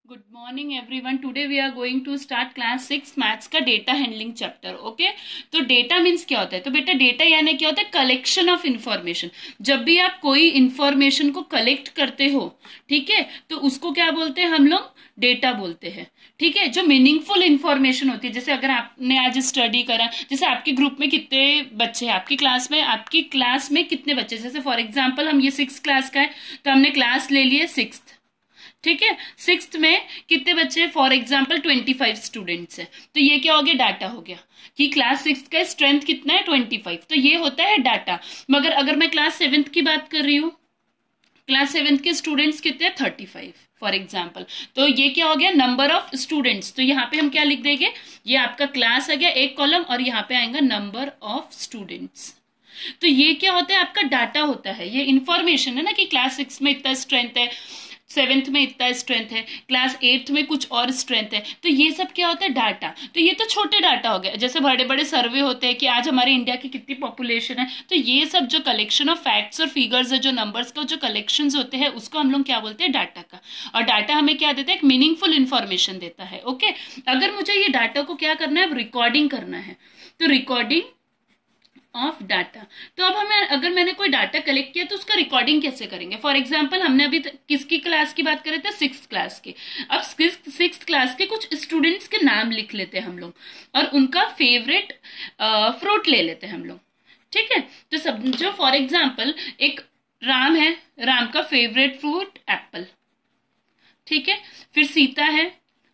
Good morning everyone. Today we are going to start class 6 maths का data handling chapter. Okay, तो data means क्या होता है? तो बेटा डेटा यानी क्या होता है? Collection of information. जब भी आप कोई इंफॉर्मेशन को कलेक्ट करते हो, ठीक है, तो उसको क्या बोलते हैं हम लोग? डेटा बोलते हैं। ठीक है, जो मीनिंगफुल इंफॉर्मेशन होती है, जैसे अगर आपने आज स्टडी करा, जैसे आपके ग्रुप में कितने बच्चे हैं, आपकी क्लास में कितने बच्चे, जैसे फॉर एग्जाम्पल हम ये 6 क्लास का है, तो हमने क्लास ले लिए 6। ठीक है, 6th में कितने बच्चे? फॉर एग्जाम्पल 25 स्टूडेंट्स है, तो ये क्या हो गया? डाटा हो गया कि क्लास 6 का स्ट्रेंथ कितना है? 25। तो ये होता है डाटा। मगर अगर मैं क्लास 7th की बात कर रही हूँ, क्लास 7th के स्टूडेंट्स कितने हैं? 35 फॉर एग्जाम्पल। तो ये क्या हो गया? Number of students. तो यहाँ पे हम क्या लिख देंगे? ये आपका क्लास आ गया एक कॉलम, और यहाँ पे आएगा नंबर ऑफ स्टूडेंट्स। तो ये क्या होता है? आपका डाटा होता है, ये इंफॉर्मेशन है ना, कि क्लास 6 में इतना स्ट्रेंथ है, 7th में इतना स्ट्रेंथ है, क्लास 8th में कुछ और स्ट्रेंथ है। तो ये सब क्या होता है? डाटा। तो ये तो छोटे डाटा हो गया। जैसे बड़े बड़े सर्वे होते हैं कि आज हमारे इंडिया की कितनी पॉपुलेशन है, तो ये सब जो कलेक्शन ऑफ फैक्ट्स और फिगर्स है, जो नंबर्स का जो कलेक्शन होते हैं, उसको हम लोग क्या बोलते हैं? डाटा का। और डाटा हमें क्या देता है? एक मीनिंगफुल इंफॉर्मेशन देता है। ओके, अगर मुझे ये डाटा को क्या करना है? रिकॉर्डिंग करना है, तो रिकॉर्डिंग ऑफ डाटा। तो अब हमें, अगर मैंने कोई डाटा कलेक्ट किया, तो उसका रिकॉर्डिंग कैसे करेंगे? फॉर एग्जांपल हमने अभी किसकी क्लास की बात कर रहे थे? 6th क्लास की। अब 6th क्लास के कुछ स्टूडेंट्स के नाम लिख लेते हैं हम लोग, और उनका फेवरेट फ्रूट ले लेते हैं हम लोग। ठीक है, तो सब जो फॉर एग्जाम्पल एक राम है, राम का फेवरेट फ्रूट एप्पल। ठीक है, फिर सीता है,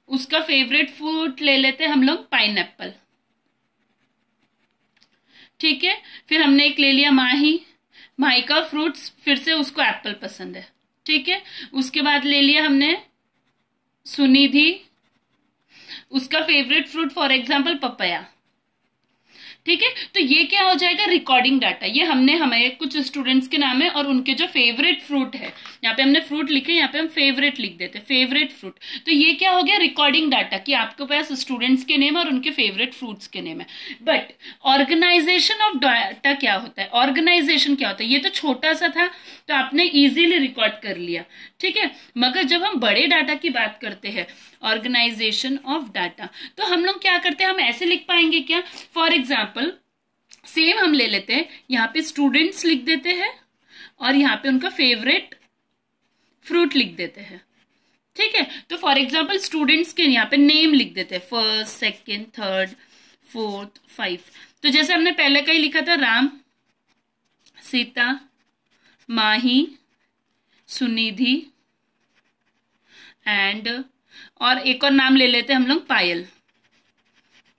उसका फेवरेट फ्रूट ले लेते हैं हम लोग पाइन एप्पल। ठीक है, फिर हमने एक ले लिया माही, माही का फ्रूट्स फिर से उसको एप्पल पसंद है। ठीक है, उसके बाद ले लिया हमने सुनिधि, उसका favourite fruit for example papaya. ठीक है, तो ये क्या हो जाएगा? Recording data. ये हमने हमारे कुछ स्टूडेंट्स के नाम है और उनके जो फेवरेट फ्रूट है, यहाँ पे हमने फ्रूट लिखे, यहाँ पे हम फेवरेट लिख देते, फेवरेट फ्रूट। तो ये क्या हो गया? रिकॉर्डिंग डाटा, कि आपके पास स्टूडेंट्स के नेम और उनके फेवरेट फ्रूट्स के नेम है। बट ऑर्गेनाइजेशन ऑफ डाटा क्या होता है? ऑर्गेनाइजेशन क्या होता है? ये तो छोटा सा था, तो आपने इजीली रिकॉर्ड कर लिया। ठीक है, मगर जब हम बड़े डाटा की बात करते हैं, ऑर्गेनाइजेशन ऑफ डाटा, तो हम लोग क्या करते हैं? हम ऐसे लिख पाएंगे क्या? फॉर एग्जाम्पल सेम हम ले लेते हैं, यहाँ पे स्टूडेंट्स लिख देते हैं, और यहाँ पे उनका फेवरेट फ्रूट लिख देते हैं। ठीक है, तो फॉर एग्जाम्पल स्टूडेंट्स के यहाँ पे नेम लिख देते हैं, 1st, 2nd, 3rd, 4th, 5। तो जैसे हमने पहले का ही लिखा था, राम, सीता, माही, सुनिधि, एंड और एक और नाम ले लेते हैं हम लोग, पायल।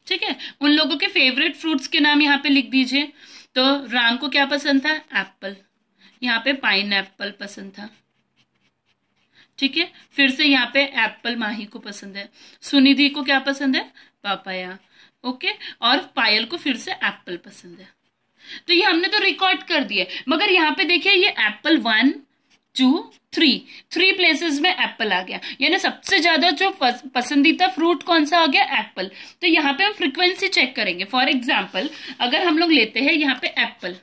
ठीक है, उन लोगों के फेवरेट फ्रूट्स के नाम यहाँ पे लिख दीजिए। तो राम को क्या पसंद था? एप्पल, यहाँ पे पाइन एप्पल पसंद था। ठीक है, फिर से यहाँ पे एप्पल माही को पसंद है, सुनिधि को क्या पसंद है? पापाया। ओके, और पायल को फिर से एप्पल पसंद है। तो ये हमने तो रिकॉर्ड कर दिया, मगर यहाँ पे देखिए, ये एप्पल 1, 2, 3 प्लेसेस में एप्पल आ गया, यानी सबसे ज्यादा जो पसंदीदा फ्रूट कौन सा आ गया? एप्पल। तो यहाँ पे हम फ्रीक्वेंसी चेक करेंगे। फॉर एग्जाम्पल अगर हम लोग लेते हैं यहाँ पे एप्पल,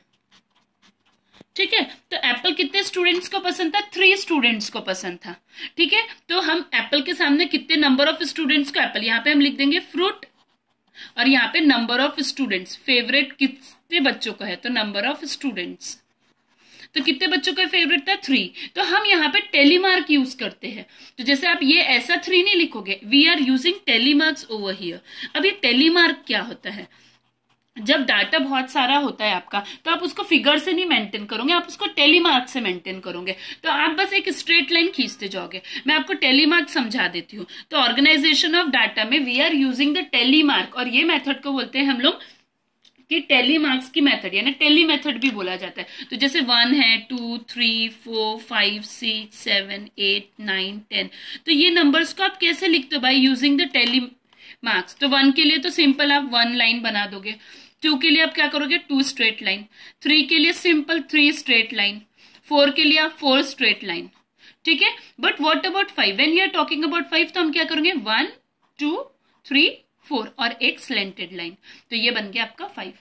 ठीक है, तो एप्पल कितने स्टूडेंट्स को पसंद था? 3 स्टूडेंट्स को पसंद था। ठीक है, तो हम एप्पल के सामने कितने नंबर ऑफ स्टूडेंट्स को एप्पल, यहाँ पे हम लिख देंगे फ्रूट, और यहाँ पे नंबर ऑफ स्टूडेंट्स, फेवरेट कितने बच्चों का है? तो नंबर ऑफ स्टूडेंट्स। तो कितने बच्चों का फेवरेट था? 3। तो हम यहाँ पे टेलीमार्क यूज करते हैं। तो जैसे आप ये ऐसा 3 नहीं लिखोगे, we are using tally marks over here. अब ये टेलीमार्क क्या होता है? जब डाटा बहुत सारा होता है आपका, तो आप उसको फिगर से नहीं मेंटेन करोगे, आप उसको टेलीमार्क से मेंटेन करोगे। तो आप बस एक स्ट्रेट लाइन खींचते जाओगे। मैं आपको टेलीमार्क समझा देती हूँ। तो ऑर्गेनाइजेशन ऑफ डाटा में वी आर यूजिंग द टेलीमार्क, और ये मेथड को बोलते हैं हम लोग कि टेलीमार्क्स की मेथड, यानी टेली मेथड भी बोला जाता है। तो जैसे 1 है, 2, 3, 4, 5, 6, 7, 8, 9, 10। तो ये नंबर्स को आप कैसे लिखते हो? By using the tally marks. तो 1 के लिए तो सिंपल आप 1 लाइन बना दोगे, 2 के लिए आप क्या करोगे? 2 स्ट्रेट लाइन, 3 के लिए सिंपल 3 स्ट्रेट लाइन, 4 के लिए आप 4 स्ट्रेट लाइन। ठीक है, but what about 5? When you are talking about 5, तो हम क्या करेंगे? 1, 2, 3, 4 और एक स्लेंटेड लाइन। तो ये बन गया आपका 5।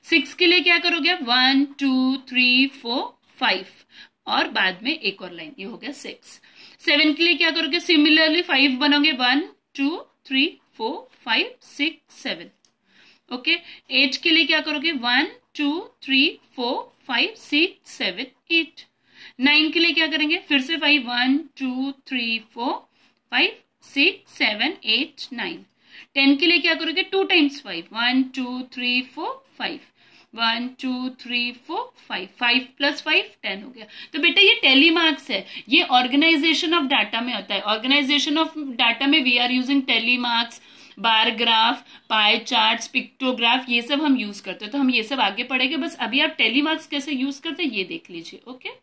6 के लिए क्या करोगे? 1, 2, 3, 4, 5 और बाद में एक और लाइन, ये हो गया 6। 7 के लिए क्या करोगे, सिमिलरली 5 बनोगे, 1 2 3 4 5 6 7। ओके, 8 के लिए क्या करोगे, 1 2 3 4 5 6 7 8। 9 के लिए क्या करेंगे, फिर से 5 1 2 3 4 5 6 7 8 9। 10 के लिए क्या करोगे, 2 टाइम्स 5, 1 2 3 4 5, 1 2 3 4 5, 5 प्लस 5 10 हो गया। तो बेटा ये टेली मार्क्स है, ये ऑर्गेनाइजेशन ऑफ डाटा में होता है। ऑर्गेनाइजेशन ऑफ डाटा में we are using tally marks, bar graph, pie charts, pictograph, ये सब हम यूज करते हैं। तो हम ये सब आगे पढ़ेंगे, बस अभी आप टेली मार्क्स कैसे यूज करते हैं ये देख लीजिए। ओके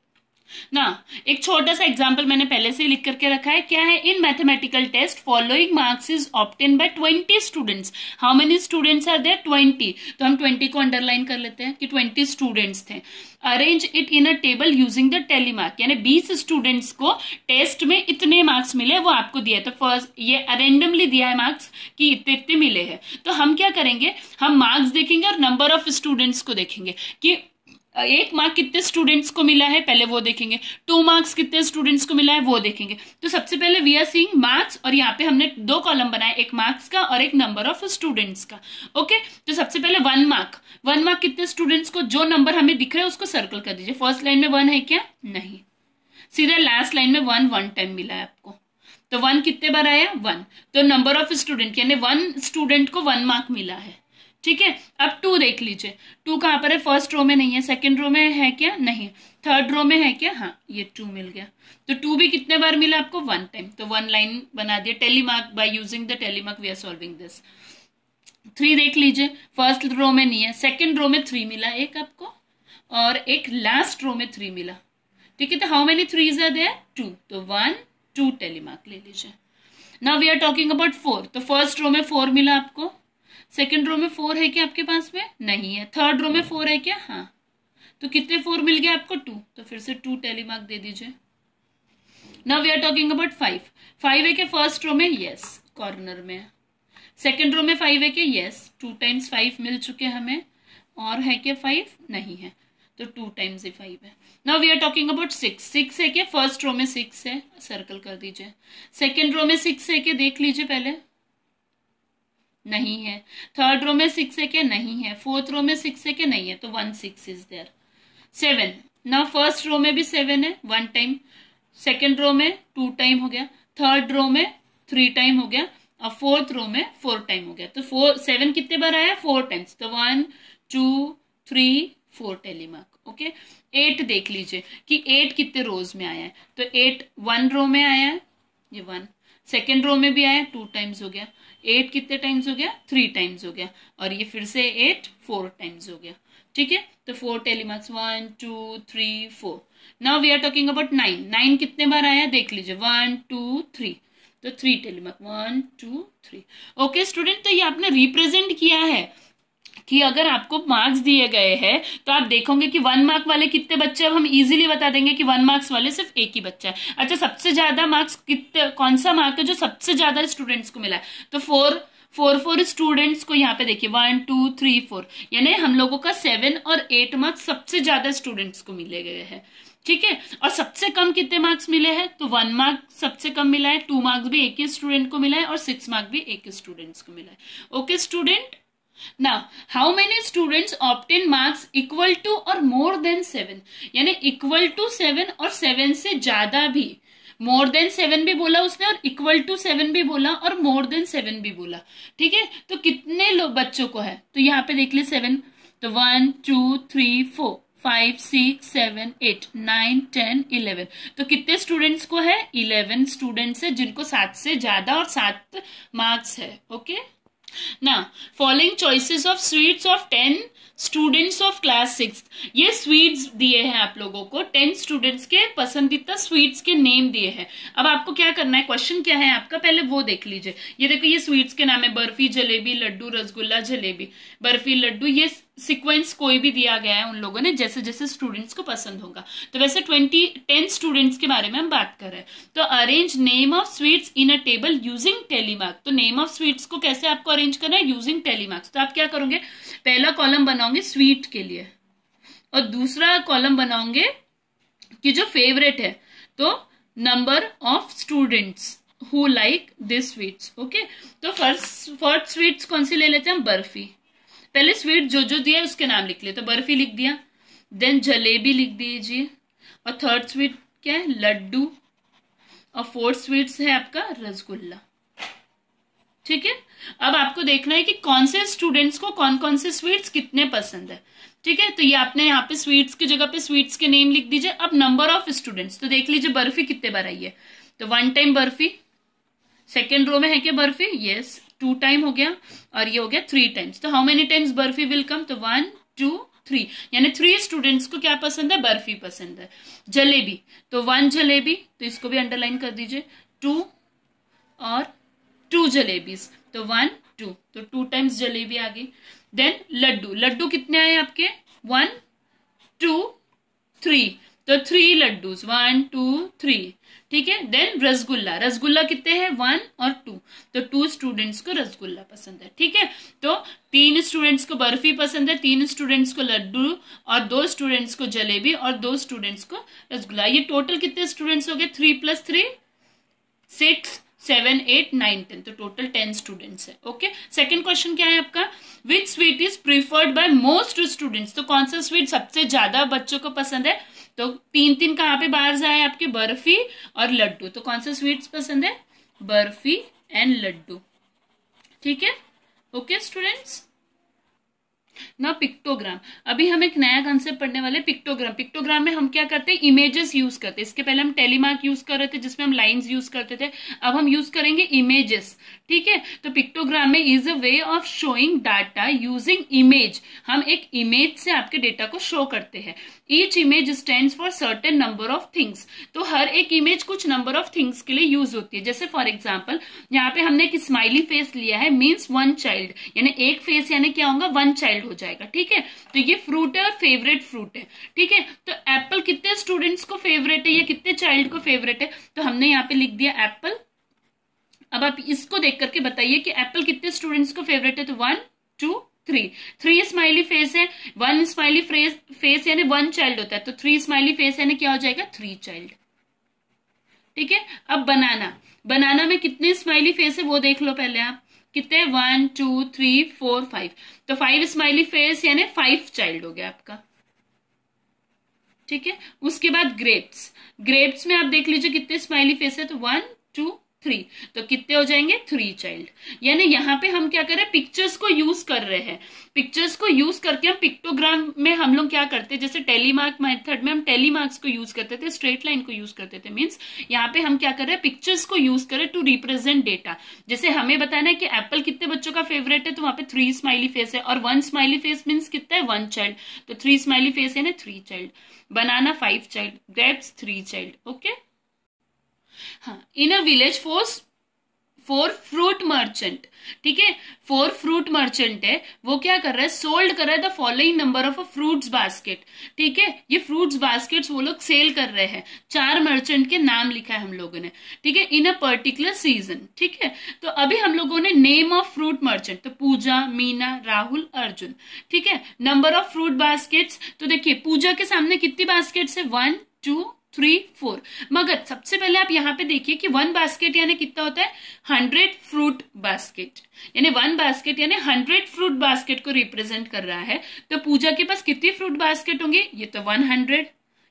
ना, एक छोटा सा एग्जाम्पल मैंने पहले से लिख करके रखा है, क्या है, in mathematical test following marks is obtain by 20 students. How many students are there, 20। तो हम 20 को अंडरलाइन कर लेते हैं कि 20 स्टूडेंट्स थे। Arrange it in a table using the tally mark, यानी 20 स्टूडेंट्स को टेस्ट में इतने मार्क्स मिले, वो आपको दिया है। तो फर्स्ट ये रैंडमली दिया है मार्क्स कि इतने इतने मिले हैं। तो हम क्या करेंगे, हम मार्क्स देखेंगे और नंबर ऑफ स्टूडेंट्स को देखेंगे कि 1 मार्क कितने स्टूडेंट्स को मिला है, पहले वो देखेंगे। 2 मार्क्स कितने स्टूडेंट्स को मिला है वो देखेंगे। तो सबसे पहले वी आर सीइंग मार्क्स, और यहाँ पे हमने 2 कॉलम बनाए, एक मार्क्स का और एक नंबर ऑफ स्टूडेंट्स का। ओके, तो सबसे पहले 1 मार्क, 1 मार्क कितने स्टूडेंट्स को, जो नंबर हमें दिख रहा है उसको सर्कल कर दीजिए। फर्स्ट लाइन में 1 है क्या, नहीं, सीधा लास्ट लाइन में 1 टाइम मिला है आपको। तो 1 कितने बार आया, 1। तो नंबर ऑफ स्टूडेंट यानी 1 स्टूडेंट को 1 मार्क मिला है। ठीक है, अब 2 देख लीजिए, 2 कहां पर है, फर्स्ट रो में नहीं है, सेकंड रो में है क्या, नहीं, थर्ड रो में है क्या, हाँ, ये 2 मिल गया। तो 2 भी कितने बार मिला आपको, 1 टाइम। तो 1 लाइन बना दिया, tally mark, by using the tally mark we are solving this. 3 देख लीजिए, फर्स्ट रो में नहीं है, सेकंड रो में 3 मिला एक आपको, और एक लास्ट रो में 3 मिला। ठीक है, तो how many 3s are there, 2। तो 1 2 टेलीमार्क ले लीजिए। Now we are talking about 4। तो फर्स्ट रो में 4 मिला आपको, सेकेंड रो में 4 है क्या आपके पास में, नहीं है, थर्ड रो में 4 है क्या, हाँ। तो कितने 4 मिल गया आपको, 2। तो फिर से 2 टेलीमार्क दे दीजिए। Now we are talking about 5। 5 है क्या फर्स्ट रो में, यस, कॉर्नर में। सेकेंड रो में 5 है क्या, यस, 2 टाइम्स 5 मिल चुके हमें। और है क्या 5, नहीं है, तो 2 टाइम्स ही 5 है। Now we are talking about 6। 6 है क्या फर्स्ट रो में, 6 है, सर्कल कर दीजिए। सेकेंड रो में 6 है क्या, देख लीजिए पहले, नहीं है। थर्ड रो में 6 है क्या, नहीं है। फोर्थ रो में 6 है क्या, नहीं है, तो 1 6 इज देयर। 7, ना फर्स्ट रो में भी 7 है, 1 टाइम, सेकेंड रो में 2 टाइम हो गया, थर्ड रो में 3 टाइम हो गया, और फोर्थ रो में 4 टाइम हो गया। तो 7 कितने बार आया, 4 टाइम्स। तो 1 2 3 4 टेलीमार्क। ओके, 8 देख लीजिए कि 8 कितने रोज में आया है। तो 8 1 रो में आया है, ये 1, सेकेंड रो में भी आया, 2 टाइम्स हो गया। 8 कितने टाइम्स हो गया, 3 टाइम्स हो गया, और ये फिर से 8 4 टाइम्स हो गया। ठीक है, तो 4 tally marks, 1 2 3 4। Now we are talking about 9। 9 कितने बार आया देख लीजिए, 1 2 3, तो 3 टेलीमार्क, 1 2 3। ओके स्टूडेंट, तो ये आपने रिप्रेजेंट किया है कि अगर आपको मार्क्स दिए गए हैं तो आप देखोगे कि 1 मार्क वाले कितने बच्चे, अब हम इजीली बता देंगे कि 1 मार्क्स वाले सिर्फ एक ही बच्चा है। अच्छा, सबसे ज्यादा मार्क्स कितने, कौन सा मार्क है जो सबसे ज्यादा स्टूडेंट्स को मिला है, तो 4 स्टूडेंट्स को यहाँ पे देखिए, 1 2 3 4, यानी हम लोगों का 7 और 8 मार्क्स सबसे ज्यादा स्टूडेंट्स को मिले गए हैं। ठीक है, और सबसे कम कितने मार्क्स मिले हैं, तो 1 मार्क सबसे कम मिला है, 2 मार्क्स भी एक ही स्टूडेंट को मिला है, और 6 मार्क भी एक ही स्टूडेंट्स को मिला है। Okay student, Now, how many students obtain marks equal to or more than 7? यानी equal to 7 और 7 से ज्यादा भी, more than 7 भी बोला उसने, और equal to 7 भी बोला, और more than 7 भी बोला। ठीक है, तो कितने लोग बच्चों को है, तो यहाँ पे देख ली 7, तो 1 2 3 4 5 6 7 8 9 10 11, तो कितने स्टूडेंट्स को है, 11 स्टूडेंट्स है जिनको 7 से ज्यादा और 7 मार्क्स है। Okay, Now, following choices of sweets of 10 students of class 6, ये स्वीट्स दिए हैं आप लोगों को, 10 स्टूडेंट्स के पसंदीदा स्वीट्स के नेम दिए हैं। अब आपको क्या करना है, क्वेश्चन क्या है आपका, पहले वो देख लीजिए। ये देखो, ये स्वीट्स के नाम है, बर्फी, जलेबी, लड्डू, रसगुल्ला, जलेबी, बर्फी, लड्डू, ये सीक्वेंस कोई भी दिया गया है उन लोगों ने, जैसे जैसे स्टूडेंट्स को पसंद होगा। तो वैसे 10 स्टूडेंट्स के बारे में हम बात कर रहे हैं। तो arrange name of sweets in a table using tally mark. तो नेम ऑफ स्वीट्स को कैसे आपको अरेंज करना है, यूजिंग टेलीमार्क्स। तो आप क्या करोगे, पहला कॉलम बनाओगे स्वीट के लिए, और दूसरा कॉलम बनाओगे कि जो फेवरेट है, तो number of students who like this sweets. Okay, तो फर्स्ट स्वीट्स कौन सी ले लेते हैं हम? बर्फी। पहले स्वीट जो जो दिया उसके नाम लिख लिए, तो बर्फी लिख दिया, देन जलेबी लिख दीजिए, और थर्ड स्वीट क्या है? लड्डू, और फोर्थ स्वीट्स है आपका रसगुल्ला। ठीक है, अब आपको देखना है कि कौन से स्टूडेंट्स को कौन कौन से स्वीट्स कितने पसंद है। ठीक है, तो ये आपने यहाँ पे स्वीट्स की जगह पे स्वीट्स के नेम लिख दीजिए। अब नंबर ऑफ स्टूडेंट्स, तो देख लीजिए बर्फी कितने बार आई है, तो 1 टाइम बर्फी। सेकेंड रो में है क्या बर्फी? यस, 2 टाइम हो गया, और ये हो गया 3 टाइम्स। तो how many times barfi will come? तो 1 2 3, यानी 3 स्टूडेंट्स को क्या पसंद है? बर्फी पसंद है। जलेबी, तो 1 जलेबी, तो इसको भी अंडरलाइन कर दीजिए, 2 और 2 जलेबीज, तो 1 2, तो 2 टाइम्स जलेबी आ गई। देन लड्डू, लड्डू कितने आए आपके? 1 2 3, तो 3 लड्डूज, 1 2 3। ठीक है, देन रसगुल्ला, रसगुल्ला कितने हैं? 1 और 2, तो 2 स्टूडेंट्स को रसगुल्ला पसंद है। ठीक है, तो 3 स्टूडेंट्स को बर्फी पसंद है, 3 स्टूडेंट्स को लड्डू, और 2 स्टूडेंट्स को जलेबी, और 2 स्टूडेंट्स को रसगुल्ला। ये टोटल कितने स्टूडेंट्स हो गए? 3 + 3 6 7 8 9 10, तो टोटल 10 स्टूडेंट्स है। ओके, सेकंड क्वेश्चन क्या है आपका? Which sweet is preferred by most students, तो कौन सा स्वीट सबसे ज्यादा बच्चों को पसंद है? तो 3 कहाँ पे बाहर जाए आपके? बर्फी और लड्डू, तो कौन सा स्वीट्स पसंद है? बर्फी एंड लड्डू। ठीक है, ओके स्टूडेंट्स। ना पिक्टोग्राम, अभी हम एक नया कंसेप्ट पढ़ने वाले, पिक्टोग्राम। पिक्टोग्राम में हम क्या करते हैं? इमेजेस यूज करते हैं। इसके पहले हम टेलीमार्क यूज कर रहे थे जिसमें हम लाइंस यूज करते थे, अब हम यूज करेंगे इमेजेस। ठीक है, तो पिक्टोग्राम में is a way of showing data using image. हम एक इमेज से आपके डेटा को शो करते हैं। Each image stands for certain number of things, तो हर एक इमेज कुछ नंबर ऑफ थिंग्स के लिए यूज होती है। जैसे फॉर एग्जाम्पल यहाँ पे हमने एक स्माइली फेस लिया है, मीन्स 1 चाइल्ड, यानी एक फेस यानी क्या होगा? 1 चाइल्ड हो जाएगा। ठीक है, तो ये फ्रूट है और फेवरेट फ्रूट है। ठीक है, तो एप्पल कितने स्टूडेंट्स को फेवरेट है या कितने चाइल्ड को फेवरेट है? तो हमने यहाँ पे लिख दिया एप्पल। अब आप इसको देख करके बताइए कि एप्पल कितने स्टूडेंट्स को फेवरेट है? तो 1 2 3, 3 स्माइली फेस है, 1 स्माइली फेस यानी 1 चाइल्ड होता है, तो 3 स्माइली फेस यानी क्या हो जाएगा? 3 चाइल्ड। ठीक है, अब बनाना, बनाना में कितने स्माइली फेस है वो देख लो पहले आप, कितने? 1 2 3 4 5, तो 5 स्माइली फेस यानी 5 चाइल्ड हो गया आपका। ठीक है, उसके बाद ग्रेप्स, ग्रेप्स में आप देख लीजिए कितने स्माइली फेस है, तो 1 2 3, तो कितने हो जाएंगे? 3 चाइल्ड। यानी यहाँ पे हम क्या कर रहे हैं? पिक्चर्स को यूज कर रहे हैं। पिक्चर्स को यूज करके हम पिक्टोग्राम में हम लोग क्या करते हैं? जैसे टेलीमार्क मेथड में हम टेलीमार्क्स को यूज करते थे, स्ट्रेट लाइन को यूज करते थे, मीन्स यहाँ पे हम क्या कर रहे हैं? पिक्चर्स को यूज करें टू रिप्रेजेंट डेटा। जैसे हमें बताना है कि एप्पल कितने बच्चों का फेवरेट है, तो वहां पे 3 स्माइली फेस है, और 1 स्माइली फेस मीन्स कितना है? 1 चाइल्ड, तो 3 स्माइली फेस है ना 3 child. Banana 5 child, grapes 3 child. Okay, हाँ, in a village four fruit merchant. ठीक है, 4 फ्रूट मर्चेंट है, वो क्या कर रहा है? सोल्ड कर रहा है the following number of a fruits basket. ठीक है, ये फ्रूट्स बास्केट्स वो लोग सेल कर रहे हैं। 4 मर्चेंट के नाम लिखा है हम लोगों ने। ठीक है, इन अ पर्टिकुलर सीजन। ठीक है, तो अभी हम लोगों ने नेम ऑफ फ्रूट मर्चेंट, तो पूजा, मीना, राहुल, अर्जुन। ठीक है, नंबर ऑफ फ्रूट बास्केट्स, तो देखिए पूजा के सामने कितनी बास्केट्स है? 1 2 3 4, मगर सबसे पहले आप यहाँ पे देखिए कि 1 बास्केट यानी कितना होता है? 100 फ्रूट बास्केट, यानी 1 बास्केट यानी 100 फ्रूट बास्केट को रिप्रेजेंट कर रहा है। तो पूजा के पास कितनी फ्रूट बास्केट होंगे? ये तो 100,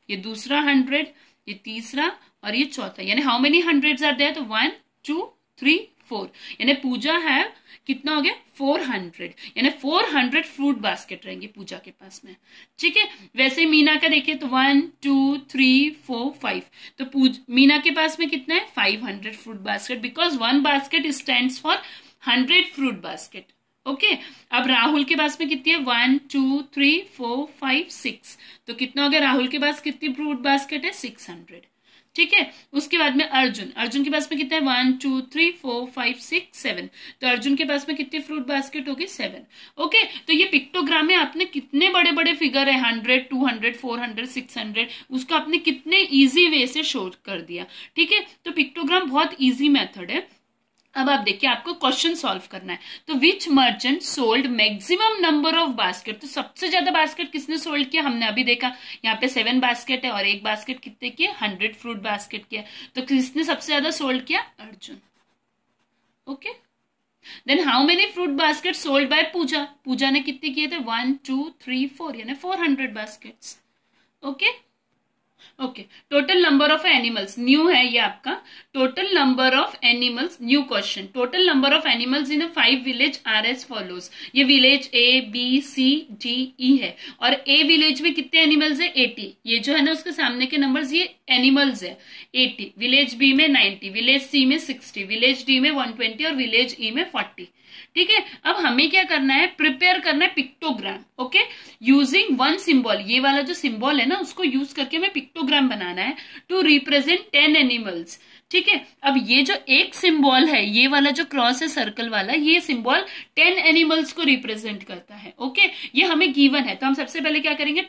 ये दूसरा 100, ये तीसरा, और ये चौथा, यानी how many hundreds are there? तो 1 2 3 4, यानी पूजा है कितना हो गया? 400, यानी 400 फ्रूट बास्केट रहेंगे पूजा के पास में। ठीक है, वैसे मीना का देखिए तो 1 2 3 4 5, तो मीना के पास में कितना है? 500 fruit basket, because 1 basket stands for 100 fruit basket. Okay, अब राहुल के पास में कितनी है? 1 2 3 4 5 6, तो कितना हो गया? राहुल के पास कितनी फ्रूट बास्केट है? 600। ठीक है, उसके बाद में अर्जुन, अर्जुन के पास में कितना है? 1 2 3 4 5 6 7, तो अर्जुन के पास में कितनी फ्रूट बास्केट होगी? 7। ओके, तो ये पिक्टोग्राम में आपने कितने बड़े बड़े फिगर है, 100 200 400 600, उसको आपने कितने इजी वे से शो कर दिया। ठीक है, तो पिक्टोग्राम बहुत इजी मेथड है। अब आप देखिए, आपको क्वेश्चन सॉल्व करना है। तो which merchant sold maximum number of basket, तो सबसे ज्यादा बास्केट किसने सोल्ड किया, हमने अभी देखा यहाँ पे 7 बास्केट है और एक बास्केट कितने की है, 100 फ्रूट बास्केट की है। तो किसने सबसे ज्यादा सोल्ड किया, Arjun. Okay, then how many fruit basket sold by Pooja, Pooja ने कितने किए थे, 1 2 3 4 यानी 400 baskets. Okay okay, total number of animals new है ये आपका, total number of animals, new question, total number of animals in 5 village are as follows. ये village A B C D E है और ए विलेज में कितने एनिमल्स है, 80। ये जो है ना उसके सामने के नंबर्स ये एनिमल्स है, 80। विलेज बी में 90, विलेज सी में 60, विलेज डी में 120 और विलेज ई में 40। ठीक है, अब हमें क्या करना है, प्रिपेयर करना है pictogram. Okay, using one symbol, ये वाला जो सिंबल है ना उसको यूज करके हमें पिक्टोग्राम बनाना है टू रिप्रेजेंट 10 एनिमल्स। ठीक है, अब ये जो एक सिंबल है, ये वाला जो क्रॉस है सर्कल वाला, ये सिंबल 10 एनिमल्स को रिप्रेजेंट करता है। ओके, ये हमें गिवन है। तो हम सबसे पहले क्या करेंगे,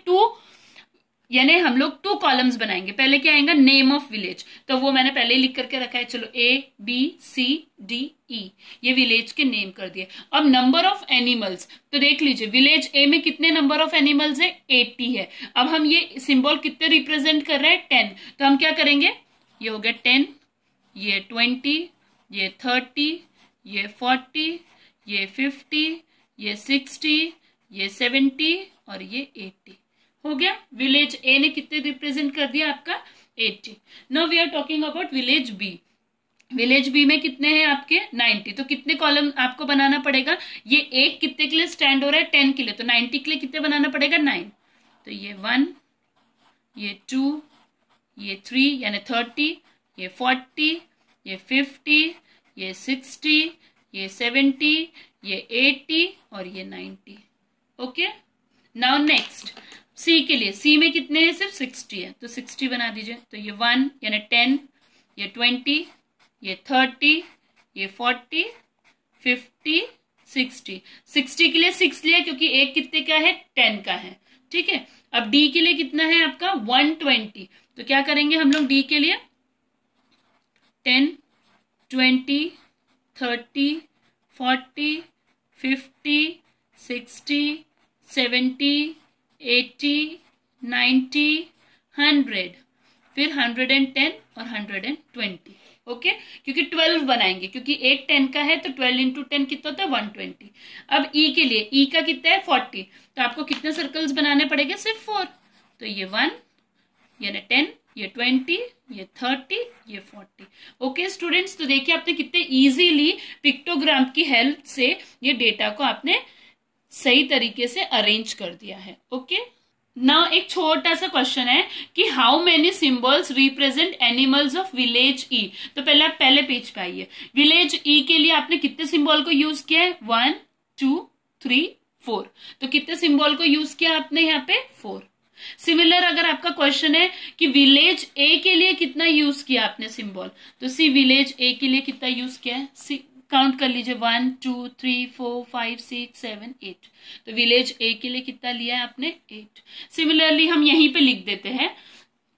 यानी हम लोग 2 कॉलम्स बनाएंगे। पहले क्या आएगा, नेम ऑफ विलेज, तो वो मैंने पहले ही लिख करके रखा है, चलो ए बी सी डी ई, ये विलेज के नेम कर दिए। अब नंबर ऑफ एनिमल्स, तो देख लीजिए विलेज ए में कितने नंबर ऑफ एनिमल्स है, 80 है। अब हम ये सिंबल कितने रिप्रेजेंट कर रहे हैं, 10। तो हम क्या करेंगे, ये हो गया 10, ये 20, ये 30, ये 40, ये 50, ये 60, ये 70 और ये 80 हो गया। विलेज ए ने कितने रिप्रेजेंट कर दिया, आपका 80। Now we are talking about village B. Village B में कितने हैं आपके, 90। तो कितने कॉलम आपको बनाना पड़ेगा, ये एक कितने के लिए स्टैंड हो रहा है, 10 के लिए, तो 90 के लिए कितने बनाना पड़ेगा, 9। तो ये 1, ये 2, ये 3 यानी 30, ये 40, ये 50, ये 60, ये 70, ये 80 और ये 90। ओके, नाउ नेक्स्ट सी के लिए, सी में कितने हैं, सिर्फ 60 है, तो 60 बना दीजिए। तो ये 1 यानी 10, ये 20, ये 30, ये 40, 50, 60। 60 के लिए 6 लिया क्योंकि एक कितने का है, 10 का है। ठीक है, अब डी के लिए कितना है आपका, 120। तो क्या करेंगे हम लोग डी के लिए, 10, 20, 30, 40, 50, 60, 70, 80, 90, 100, फिर 110 और 120। ओके, क्योंकि 12 बनाएंगे, क्योंकि एक 10 का है तो 12 इंटू 10 कितना होता है, 120। अब ई के लिए, ई का कितना है, 40। तो आपको कितने सर्कल्स बनाने पड़ेंगे, सिर्फ 4। तो ये 1 यानी 10, ये 20, ये 30, ये 40। ओके स्टूडेंट्स, तो देखिए आपने कितने इजीली पिक्टोग्राम की हेल्प से ये डेटा को आपने सही तरीके से अरेंज कर दिया है। ओके, नाउ एक छोटा सा क्वेश्चन है कि how many symbols represent animals of village E. तो पहले आप पहले पेज पे आइए। विलेज ई के लिए आपने कितने सिंबल को यूज किया है, 1 2 3 4। तो कितने सिंबल को यूज किया आपने यहाँ पे, 4। सिमिलर अगर आपका क्वेश्चन है कि विलेज ए के लिए कितना यूज किया आपने सिंबल, तो सी विलेज ए के लिए कितना यूज किया है, सी काउंट कर लीजिए, 1 2 3 4 5 6 7 8। तो विलेज ए के लिए कितना लिया है आपने, 8। सिमिलरली हम यहीं पे लिख देते हैं।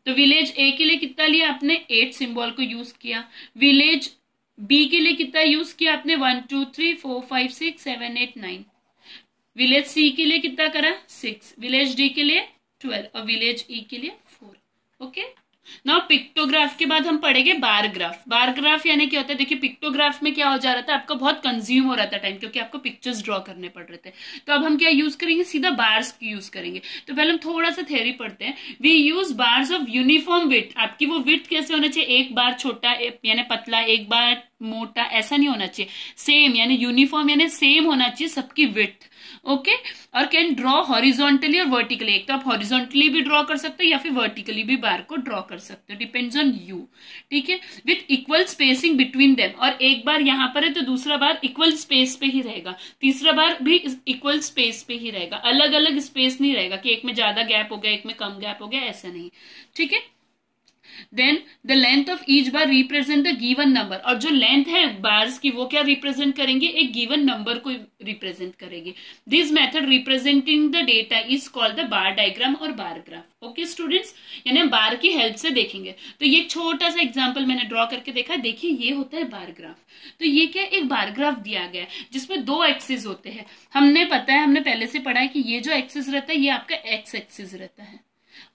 तो विलेज ए के लिए कितना लिया आपने, 8 सिंबल को यूज किया। विलेज बी के लिए कितना यूज किया आपने, 1 2 3 4 5 6 7 8 9। विलेज सी के लिए कितना करा, 6। विलेज डी के लिए 12 और विलेज ई के लिए 4। ओके, नाउ पिक्टोग्राफ के बाद हम पढ़ेंगे बार ग्राफ। बार ग्राफ यानी क्या होता है, देखिए पिक्टोग्राफ में क्या हो जा रहा था, आपका बहुत कंज्यूम हो रहा था टाइम, क्योंकि आपको पिक्चर्स ड्रॉ करने पड़ रहे थे। तो अब हम क्या यूज करेंगे, सीधा बार्स की यूज करेंगे। तो पहले हम थोड़ा सा थ्योरी पढ़ते हैं। We use bars of uniform width. आपकी वो विड्थ कैसे होना चाहिए, एक बार छोटा यानी पतला, एक बार मोटा, ऐसा नहीं होना चाहिए, सेम यानी यूनिफॉर्म यानी सेम होना चाहिए सबकी विड्थ। ओके, और कैन ड्रॉ हॉरिजॉन्टली और वर्टिकली। एक तो आप हॉरिजॉन्टली भी ड्रॉ कर सकते हो या फिर वर्टिकली भी बार को ड्रॉ कर सकते हो, डिपेंड्स ऑन यू। ठीक है, with equal spacing between them. और एक बार यहां पर है तो दूसरा बार इक्वल स्पेस पे ही रहेगा, तीसरा बार भी इक्वल स्पेस पे ही रहेगा, अलग अलग स्पेस नहीं रहेगा कि एक में ज्यादा गैप हो गया एक में कम गैप हो गया, ऐसा नहीं। ठीक है, then the length of each bar represent the given number, और जो लेंथ है बार्स की वो क्या रिप्रेजेंट करेंगे, एक गिवन नंबर को रिप्रेजेंट करेंगे। This method representing the data is called the bar diagram और बार ग्राफ। ओके स्टूडेंट्स, यानी हम बार की हेल्प से देखेंगे। तो ये छोटा सा एग्जांपल मैंने ड्रॉ करके देखा, देखिए ये होता है बार ग्राफ। तो ये क्या, एक बार ग्राफ दिया गया है जिसमें दो एक्सिस होते हैं। हमने पता है, हमने पहले से पढ़ा है कि ये जो एक्सिस रहता है ये आपका एक्स एक्सिस रहता है,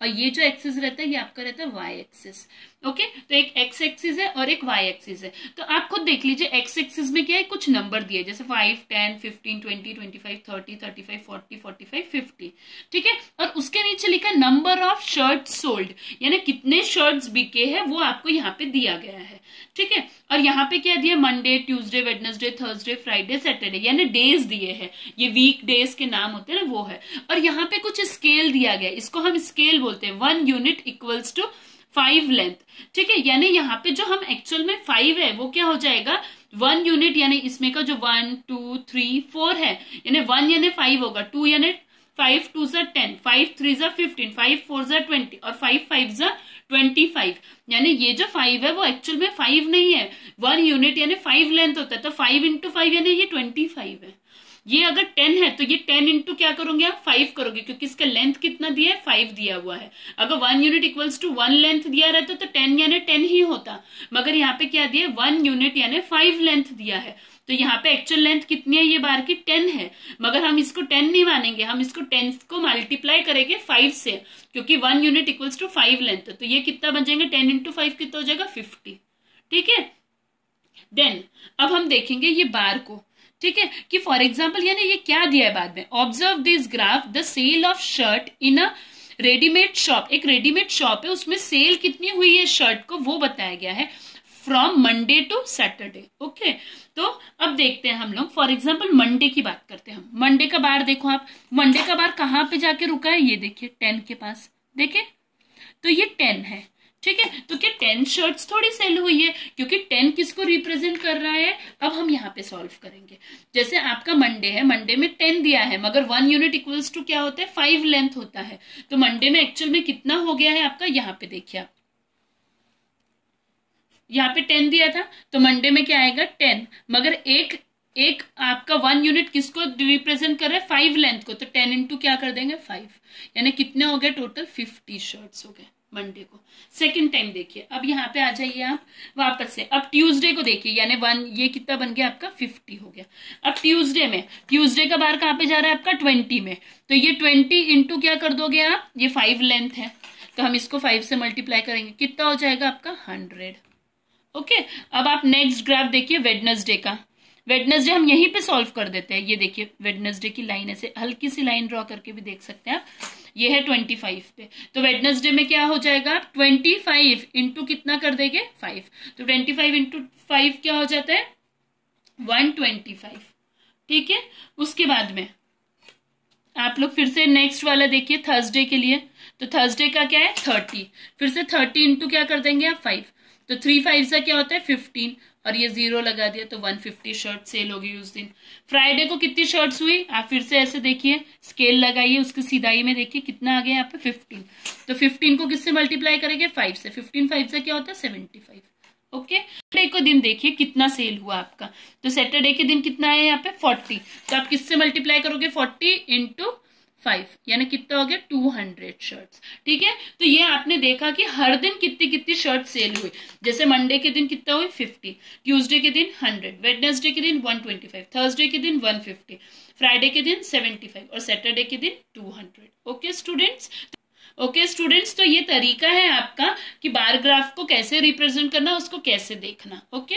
और ये जो एक्सिस रहता है ये आपका रहता है वाई एक्सिस। ओके, तो एक एक्स एक्सिस है और एक वाई एक्सिस है। तो आप खुद देख लीजिए, एक्स एक्सिस में क्या है, कुछ नंबर दिए जैसे 5, 10, 15, 20, 25, 30, 35, 40, 45, 50, ठीक है। और उसके नीचे लिखा नंबर ऑफ शर्ट सोल्ड, यानी कितने शर्ट्स बिके हैं वो आपको यहाँ पे दिया गया है, ठीक है। और यहाँ पे क्या दिया, Monday, Tuesday, Wednesday, Thursday, Friday, Saturday, यानी डेज दिए हैं। ये वीक डेज के नाम होते हैं ना, वो है। और यहाँ पे कुछ स्केल दिया गया, इसको हम स्केल बोलते हैं। 1 यूनिट इक्वल्स टू 5 लेंथ, ठीक है। यानी यहाँ पे जो हम एक्चुअल में 5 है वो क्या हो जाएगा, 1 यूनिट, यानी इसमें का जो 1, 2, 3, 4 है, यानी 1 यानी 5 होगा, 2 यानी 5 2 जा 10, 5 3 जा 15, 5 4 जा 20 और 5 5 जा 25। यानी ये जो 5 है वो एक्चुअल में 5 नहीं है, 1 यूनिट यानी 5 लेंथ होता है। तो 5 इंटू 5 यानी ये 25 है। ये अगर 10 है तो ये 10 इंटू क्या करोगे आप, 5 करोगे, क्योंकि इसका लेंथ कितना दिया है, 5 दिया हुआ है। अगर 1 यूनिट इक्वल्स टू 1 लेंथ दिया रहता तो 10 यानी 10 ही होता, मगर यहाँ पे क्या दिया, 1 यूनिट यानी 5 लेंथ दिया है। तो यहाँ पे एक्चुअल लेंथ कितनी है ये बार की, 10 है, मगर हम इसको 10 नहीं मानेंगे, हम इसको 10 को मल्टीप्लाई करेंगे 5 से, क्योंकि 1 यूनिट इक्वल्स टू 5 लेंथ। तो ये कितना बन जाएगा, 10 इंटू 5 कितना हो जाएगा, 50, ठीक है। देन अब हम देखेंगे ये बार को, ठीक है, कि फॉर एग्जाम्पल यानी ये क्या दिया है बाद में, observe this graph, the sale of shirt in a readymade shop. एक रेडीमेड शॉप है, उसमें सेल कितनी हुई है शर्ट को वो बताया गया है, from Monday to Saturday. Okay, तो अब देखते हैं हम लोग, फॉर एग्जाम्पल मंडे की बात करते हैं हम। मंडे का बार देखो आप, मंडे का बार कहाँ पे जाके रुका है, ये देखिए 10 के पास, देखिए तो ये 10 है, ठीक है। तो क्या 10 शर्ट्स थोड़ी सेल हुई है, क्योंकि 10 किसको रिप्रेजेंट कर रहा है। अब हम यहाँ पे सॉल्व करेंगे, जैसे आपका मंडे है, मंडे में 10 दिया है, मगर 1 यूनिट इक्वल्स टू क्या होता है, 5 लेंथ होता है। तो मंडे में एक्चुअल में कितना हो गया है आपका, यहाँ पे देखिए आप, यहाँ पे 10 दिया था तो मंडे में क्या आएगा 10, मगर एक आपका 1 यूनिट किसको रिप्रेजेंट कर रहा है, 5 लेंथ को। तो 10 इंटू क्या कर देंगे 5, यानी कितने हो गए टोटल, 50 शर्ट्स हो गए मंडे को। सेकंड टाइम देखिए, अब यहाँ पे आ जाइए आप वापस से। अब ट्यूसडे को देखिए, यानी 1, ये कितना बन गया आपका 50 हो गया। अब ट्यूसडे में, ट्यूसडे का बार कहाँ पे जा रहा है आपका 20 में, तो ये 20 इंटू क्या कर दोगे आप, ये 5 लेंथ है तो हम इसको 5 से मल्टीप्लाई करेंगे, कितना हो जाएगा आपका 100। ओके, अब आप नेक्स्ट ग्राफ देखिए वेडनेसडे का। वेडनेसडे हम यहीं पे सॉल्व कर देते हैं, ये देखिए वेडनेसडे की लाइन ऐसे हल्की सी लाइन ड्रॉ करके भी देख सकते हैं आप, ये है 25 पे। तो वेडनेसडे में क्या हो जाएगा, 25 इंटू कितना कर देंगे 5, तो 25 इंटू 5 क्या हो जाता है 125, ठीक है। उसके बाद में आप लोग फिर से नेक्स्ट वाला देखिए थर्सडे के लिए, तो थर्सडे का क्या है 30, फिर से 30 इंटू क्या कर देंगे आप 5, तो 3 5 से क्या होता है 15, और ये 0 लगा दिया तो 150 शर्ट सेल होगी उस दिन। फ्राइडे को कितनी शर्ट्स हुई, आप फिर से ऐसे देखिए, स्केल लगाइए, उसकी सीधाई में देखिए कितना आ गया यहाँ पे 15, तो 15 को किससे मल्टीप्लाई करेंगे 5 से, 15 5 से क्या होता है 75। ओके, सैटरडे को दिन देखिए कितना सेल हुआ आपका, तो सैटरडे के दिन कितना है यहाँ पे 40, तो आप किससे मल्टीप्लाई करोगे 40 इंटू 5, यानी कितना हो गया 200 शर्ट्स, ठीक है। तो ये आपने देखा कि हर दिन कितनी कितनी शर्ट सेल हुई, जैसे मंडे के दिन कितना हुई 50, ट्यूसडे के दिन 100, वेडनेसडे के दिन 125, थर्सडे के दिन 150, फ्राइडे के दिन 75 और सैटरडे के दिन 200। ओके स्टूडेंट्स, तो ये तरीका है आपका कि बार ग्राफ को कैसे रिप्रेजेंट करना, उसको कैसे देखना। ओके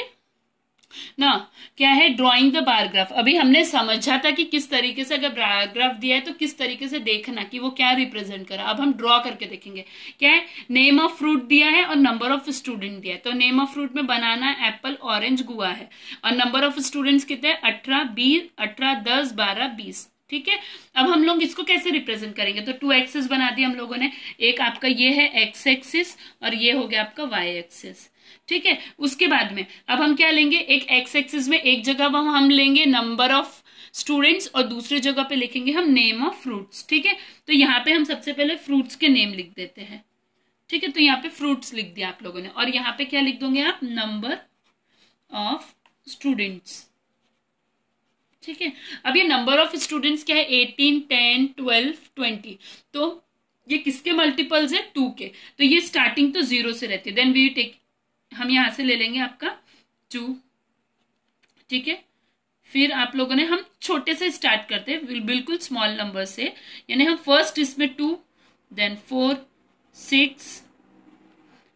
ना, क्या है ड्राइंग द बार ग्राफ। अभी हमने समझा था कि किस तरीके से अगर बार ग्राफ दिया है तो किस तरीके से देखना कि वो क्या रिप्रेजेंट कर रहा है। अब हम ड्रॉ करके देखेंगे, क्या है नेम ऑफ फ्रूट दिया है और नंबर ऑफ स्टूडेंट दिया है। तो नेम ऑफ फ्रूट में बनाना, एप्पल, ऑरेंज, गुआ है, और नंबर ऑफ स्टूडेंट्स कितने 18 20 18 10 12 20, ठीक है। अब हम लोग इसको कैसे रिप्रेजेंट करेंगे, तो 2 एक्सिस बना दिया हम लोगों ने, एक आपका ये है एक्स एक्सिस और ये हो गया आपका वाई एक्सिस, ठीक है। उसके बाद में अब हम क्या लेंगे, एक एक्स एक्सिस में एक जगह हम लेंगे नंबर ऑफ स्टूडेंट्स और दूसरी जगह पे लिखेंगे हम नेम ऑफ फ्रूट्स, ठीक है। तो यहाँ पे हम सबसे पहले फ्रूट्स के नेम लिख देते हैं, ठीक है, तो यहाँ पे फ्रूट्स लिख दिया आप लोगों ने, और यहाँ पे क्या लिख दोगे आप, नंबर ऑफ स्टूडेंट्स। ठीक है, अब ये नंबर ऑफ स्टूडेंट्स क्या है, 18, 10, 12, 20, तो ये किसके मल्टीपल्स है, 2 के, तो ये स्टार्टिंग तो 0 से रहती है, देन वी टेक, हम यहां से ले लेंगे आपका 2। ठीक है, फिर आप लोगों ने, हम छोटे से स्टार्ट करते हैं, बिल्कुल स्मॉल नंबर से, यानी हम फर्स्ट इसमें 2, देन 4, 6,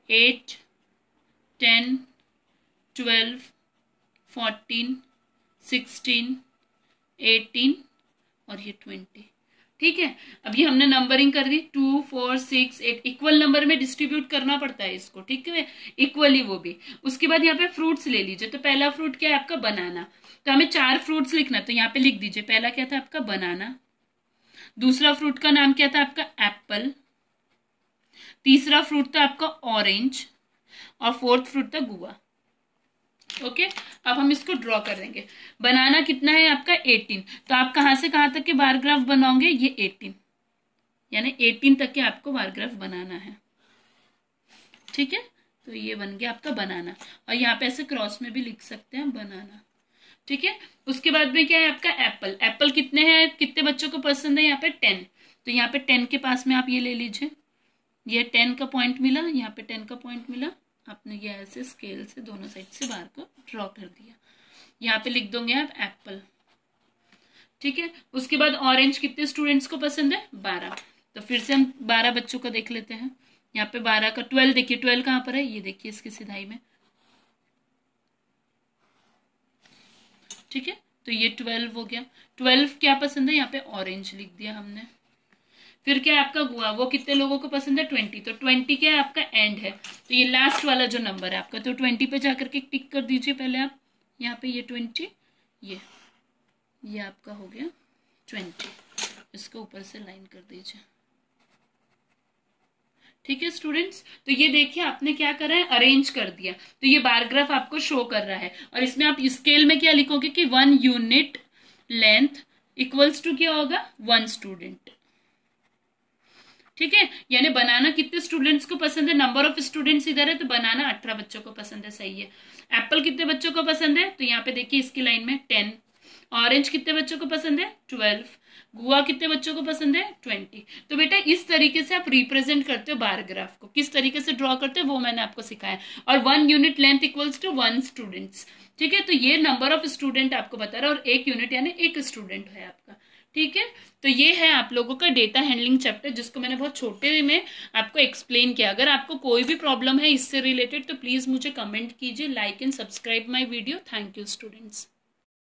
8, 10, 12, 14, 16, 18 और ये 20। ठीक है, अब ये हमने नंबरिंग कर दी, 2, 4, 6, 8, इक्वल नंबर में डिस्ट्रीब्यूट करना पड़ता है इसको, ठीक है, इक्वली वो भी। उसके बाद यहाँ पे फ्रूट्स ले लीजिए, तो पहला फ्रूट क्या है आपका, बनाना, तो हमें 4 फ्रूट्स लिखना, तो यहाँ पे लिख दीजिए, पहला क्या था आपका, बनाना, दूसरा फ्रूट का नाम क्या था आपका, एप्पल, तीसरा फ्रूट था आपका ऑरेंज, और फोर्थ फ्रूट था गुआ। ओके, अब हम इसको ड्रॉ कर देंगे। बनाना कितना है आपका, 18, तो आप कहां से कहां तक के बार ग्राफ बनाओगे, ये 18, यानी 18 तक के आपको बार ग्राफ बनाना है। ठीक है, तो ये बन गया आपका बनाना, और यहाँ पे ऐसे क्रॉस में भी लिख सकते हैं बनाना। ठीक है, उसके बाद में क्या है आपका एप्पल, एप्पल कितने हैं, कितने बच्चों को पसंद है, यहाँ पे 10, तो यहाँ पे 10 के पास में आप ये ले लीजिए, ये 10 का पॉइंट मिला, यहाँ पे 10 का पॉइंट मिला, आपने ये ऐसे स्केल से दोनों साइड से बार को ड्रॉ कर दिया, यहाँ पे लिख दोगे आप एप्पल। ठीक है, उसके बाद ऑरेंज कितने स्टूडेंट्स को पसंद है, 12, तो फिर से हम 12 बच्चों को देख लेते हैं, यहाँ पे 12 का 12, देखिए 12 कहाँ पर है, ये देखिए इसकी सिधाई में। ठीक है, तो ये 12 हो गया, 12 क्या पसंद है, यहाँ पे ऑरेंज लिख दिया हमने। फिर क्या है आपका गुआ, वो कितने लोगों को पसंद है, 20, तो 20 क्या है आपका एंड है, तो ये लास्ट वाला जो नंबर है आपका, तो 20 पे जाकर के टिक कर दीजिए पहले आप, यहाँ पे ये 20, ये आपका हो गया 20, इसको ऊपर से लाइन कर दीजिए। ठीक है स्टूडेंट्स, तो ये देखिए आपने क्या करा है, अरेंज कर दिया, तो ये बार ग्राफ आपको शो कर रहा है, और इसमें आप स्केल में क्या लिखोगे कि 1 यूनिट लेंथ इक्वल्स टू क्या होगा, 1 स्टूडेंट। ठीक है, यानी बनाना कितने स्टूडेंट्स को पसंद है, नंबर ऑफ स्टूडेंट्स इधर है, तो बनाना 18 बच्चों को पसंद है, सही है। एप्पल कितने बच्चों को पसंद है, तो यहाँ पे देखिए इसकी लाइन में 10, ऑरेंज कितने बच्चों को पसंद है, 12, गुआ कितने बच्चों को पसंद है, 20। तो बेटा इस तरीके से आप रिप्रेजेंट करते हो बार ग्राफ को, किस तरीके से ड्रॉ करते हो वो मैंने आपको सिखाया, और 1 unit length equals to 1 students. ठीक है, तो ये नंबर ऑफ स्टूडेंट आपको बता रहा है, और 1 यूनिट यानी 1 स्टूडेंट है आपका। ठीक है, तो ये है आप लोगों का डेटा हैंडलिंग चैप्टर, जिसको मैंने बहुत छोटे में आपको एक्सप्लेन किया। अगर आपको कोई भी प्रॉब्लम है इससे रिलेटेड, तो प्लीज मुझे कमेंट कीजिए, like and subscribe my video. Thank you students.